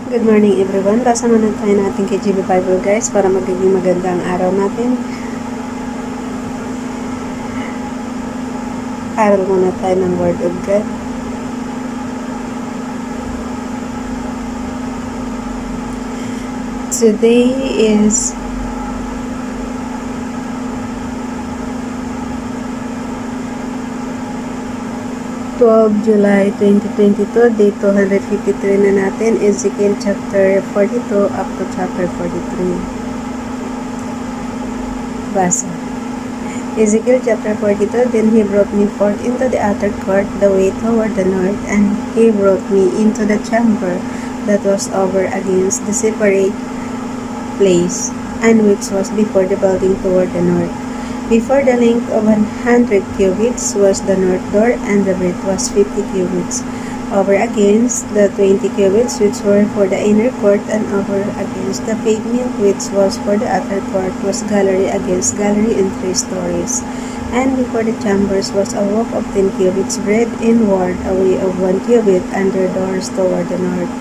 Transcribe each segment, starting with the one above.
Good morning everyone. Basa muna tayo natin kay GB Bible guys para magiging maganda ang araw natin. Aral muna tayo ng Word of God. Today is July 2022, Day 253 na natin, Ezekiel chapter 42 up to chapter 43. Basa. Ezekiel chapter 42, Then he brought me forth into the outer court, the way toward the north, and he brought me into the chamber that was over against the separate place, and which was before the building toward the north. Before the length of 100 cubits was the north door, and the breadth was 50 cubits. Over against the 20 cubits which were for the inner court, and over against the pavement which was for the outer court was gallery against gallery in 3 stories. And before the chambers was a walk of 10 cubits breadth inward, a way of 1 cubit, and their doors toward the north.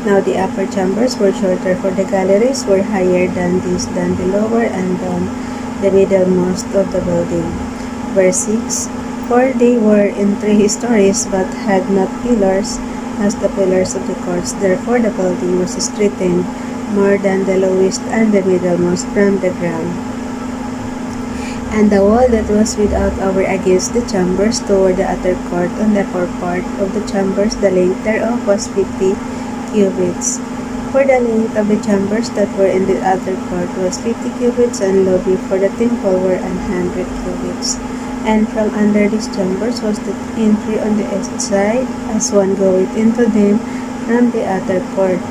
Now the upper chambers were shorter, for the galleries were higher than the lower, and than the middlemost of the building. Verse 6, For they were in 3 stories, but had not pillars, as the pillars of the courts. Therefore the building was straightened more than the lowest and the middlemost from the ground. And the wall that was without over against the chambers toward the outer court, on the upper part of the chambers, the length thereof was 50 cubits. For the length of the chambers that were in the outer court was 50 cubits, and lobby for the temple were 100 cubits. And from under these chambers was the entry on the east side, as one goeth into them from the outer court.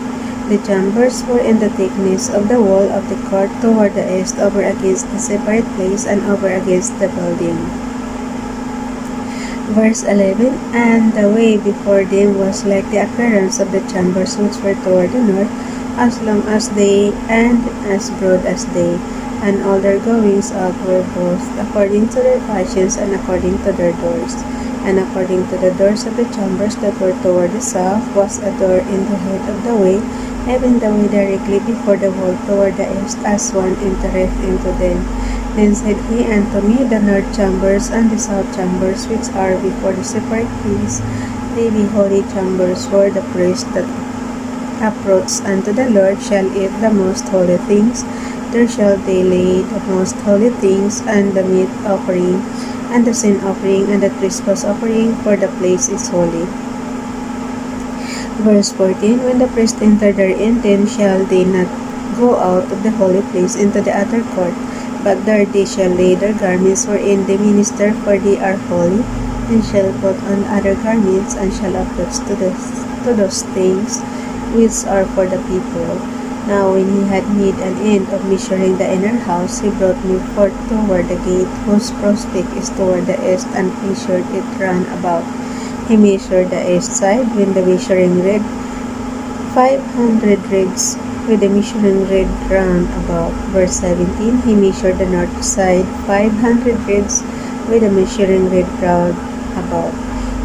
The chambers were in the thickness of the wall of the court toward the east, over against the separate place, and over against the building. Verse 11, And the way before them was like the appearance of the chambers which were toward the north, as long as they, and as broad as they. And all their goings out were both according to their fashions, and according to their doors. And according to the doors of the chambers that were toward the south was a door in the head of the way, even the way directly before the wall toward the east, as one entereth into them. Then said he unto me, The north chambers and the south chambers, which are before the separate place, they be holy chambers, for the priest that approach unto the Lord shall eat the most holy things. There shall they lay the most holy things, and the meat offering, and the sin offering, and the trespass offering, for the place is holy. Verse 14, When the priest enter therein, then shall they not go out of the holy place into the outer court, but there they shall lay their garments wherein they minister, for they are holy, and shall put on other garments, and shall approach to those things which are for the people. Now when he had made an end of measuring the inner house, he brought me forth toward the gate, whose prospect is toward the east, and measured it round about. He measured the east side with the measuring reed, 500 reeds, with the measuring reed round about. Verse 17, He measured the north side 500 reeds, with the measuring reed round about.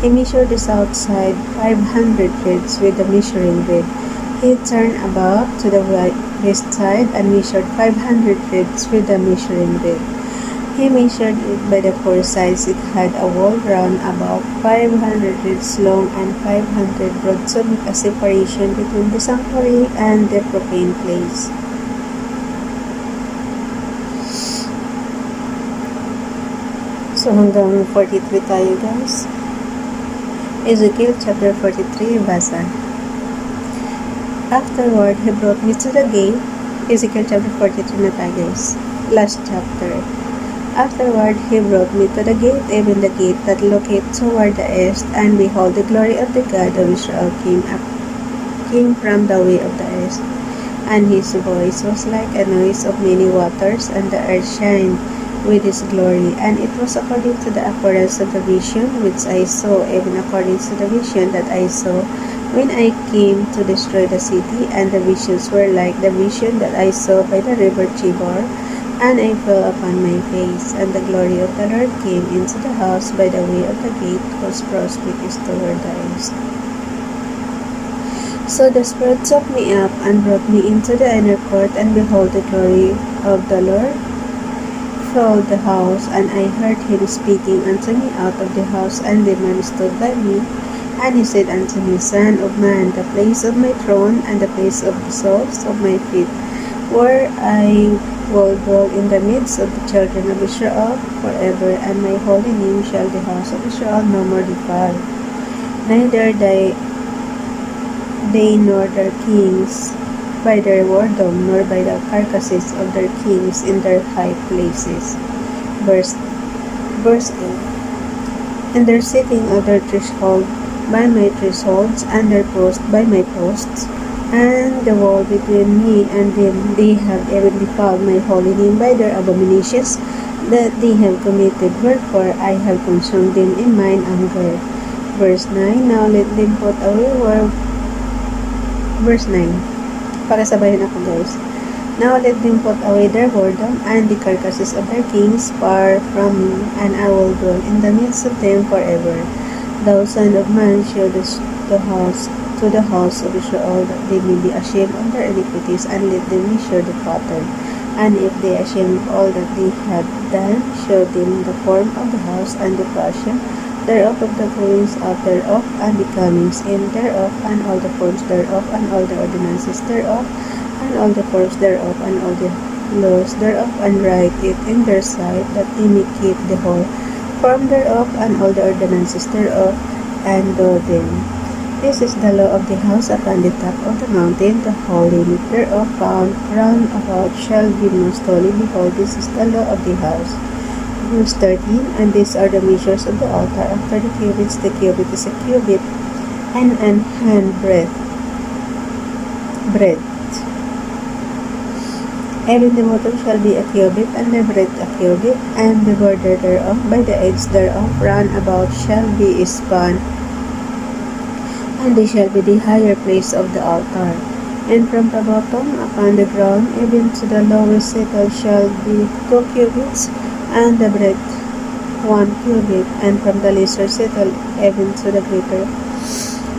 He measured the south side 500 reeds, with the measuring reed. He turned about to the west side, and measured 500 reeds with the measuring reed. He measured it by the 4 sides. It had a wall round about 500 reeds long, and 500 broad, to make a separation between the sanctuary and the profane place. So hanggang 43 tayo guys. Ezekiel chapter 43, basa. Afterward, he brought me to the gate. Ezekiel chapter 43 na tayo guys. Last chapter. Afterward, he brought me to the gate, even the gate that looketh toward the east, and behold, the glory of the God of Israel came from the way of the east. And his voice was like a noise of many waters, and the earth shined with his glory. And it was according to the appearance of the vision which I saw, even according to the vision that I saw when I came to destroy the city. And the visions were like the vision that I saw by the river Chibor. And I fell upon my face, and the glory of the Lord came into the house by the way of the gate, whose prospect is toward the east. So the Spirit took me up and brought me into the inner court, and behold, the glory of the Lord filled the house, and I heard him speaking unto me out of the house, and the man stood by me, and he said unto me, Son of man, the place of my throne, and the place of the soles of my feet, where I will dwell in the midst of the children of Israel forever, and my holy name shall the house of Israel no more defile, neither they nor their kings by their whoredom, nor by the carcasses of their kings in their high places. Verse 8. And their sitting of their threshold by my thresholds, and their post by my posts, and the wall between me and them, they have even defiled my holy name by their abominations that they have committed, wherefore I have consumed them in mine anger. Verse 9. Now let them put away Verse 9. Pakasabayan ako, guys. Now let them put away their whoredom and the carcasses of their kings far from me, and I will dwell in the midst of them forever. Thou son of man, show the house to the house of Israel, that they may be ashamed of their iniquities, and let them measure the pattern. And if they are ashamed of all that they have done, show them the form of the house, and the fashion thereof, of the goings out thereof, and the comings in thereof, and all the forms thereof, and all the ordinances thereof, and all the forms thereof, and all the laws thereof, and write it in their sight, that they may keep the whole form thereof, and all the ordinances thereof, and do them. This is the law of the house upon the top of the mountain. The holy thereof found round about shall be most holy. Behold, this is the law of the house. Verse 13. And these are the measures of the altar after the cubits. The cubit is a cubit and an hand breadth. Even the bottom shall be a cubit, and the breadth a cubit, and the border thereof by the edge thereof round about shall be span, and they shall be the higher place of the altar. And from the bottom upon the ground even to the lowest settle shall be 2 cubits, and the breadth 1 cubit, and from the lesser settle even to the greater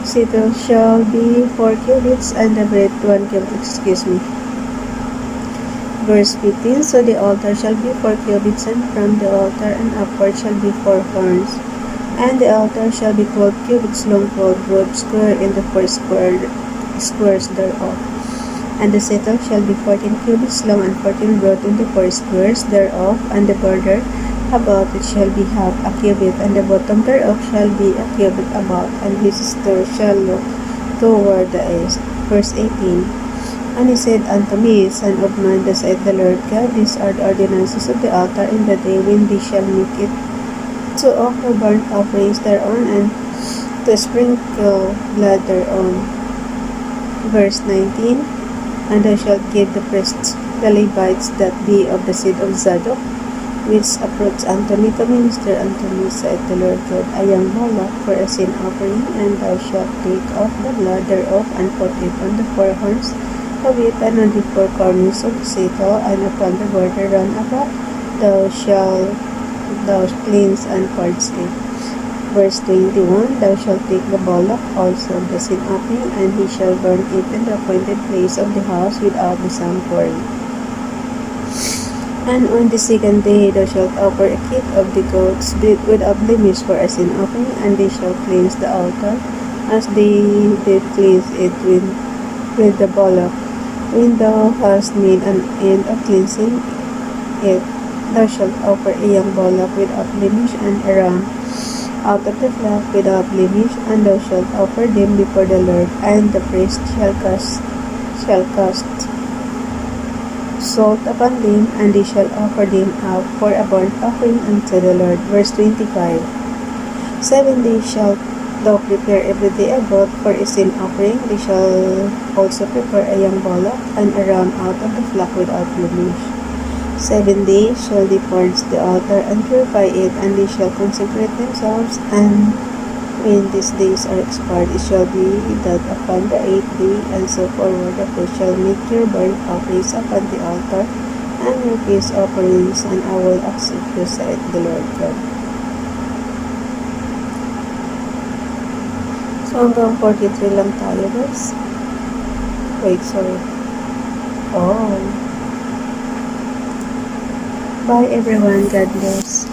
settle shall be 4 cubits, and the breadth 1 cubit. Verse 15. So the altar shall be 4 cubits, and from the altar and upward shall be 4 horns. And the altar shall be 12 cubits long, 12 broad square in the 4 squares thereof. And the settle shall be 14 cubits long, and 14 broad in the 4 squares thereof. And the border about it shall be half a cubit, and the bottom thereof shall be a cubit about, and his store shall look toward the east. Verse 18. And he said unto me, Son of man, thus saith the Lord God, these are the ordinances of the altar in the day when they shall make it, to offer burnt offerings thereon, and to sprinkle blood thereon. Verse 19. And thou shalt give the priests, the Levites, that be of the seed of Zadok, which approach unto me to minister unto me, saith the Lord God, a young bullock for a sin offering, and thou shalt take off the blood thereof, and put it on the 4 horns of it, and on the 4 corners of the settle, and upon the border round about, thou cleanse and purge it. Verse 21. Thou shalt take the bullock also of the sin offering, and he shall burn it in the appointed place of the house without the sanctuary. And on the 2nd day thou shalt offer a kid of the goats without blemish for a sin offering, and they shall cleanse the altar as they did cleanse it with the bullock. When thou hast made an end of cleansing it, thou shalt offer a young bullock without blemish, and a ram out of the flock without blemish, and thou shalt offer them before the Lord, and the priest shall cast salt upon them, and they shall offer them up for a burnt offering unto the Lord. Verse 25. 7 days shalt thou prepare every day a goat for a sin offering. They shall also prepare a young bullock, and a ram out of the flock without blemish. 7 days shall they purge the altar and purify it, and they shall consecrate themselves. And when these days are expired, it shall be that upon the 8th day and so forward, that they shall make your burnt offerings upon the altar, and your peace offerings, and I will accept you, saith the Lord God. So hanggang 43 lang tayo, guys. Wait, sorry. Oh. Bye everyone. God bless.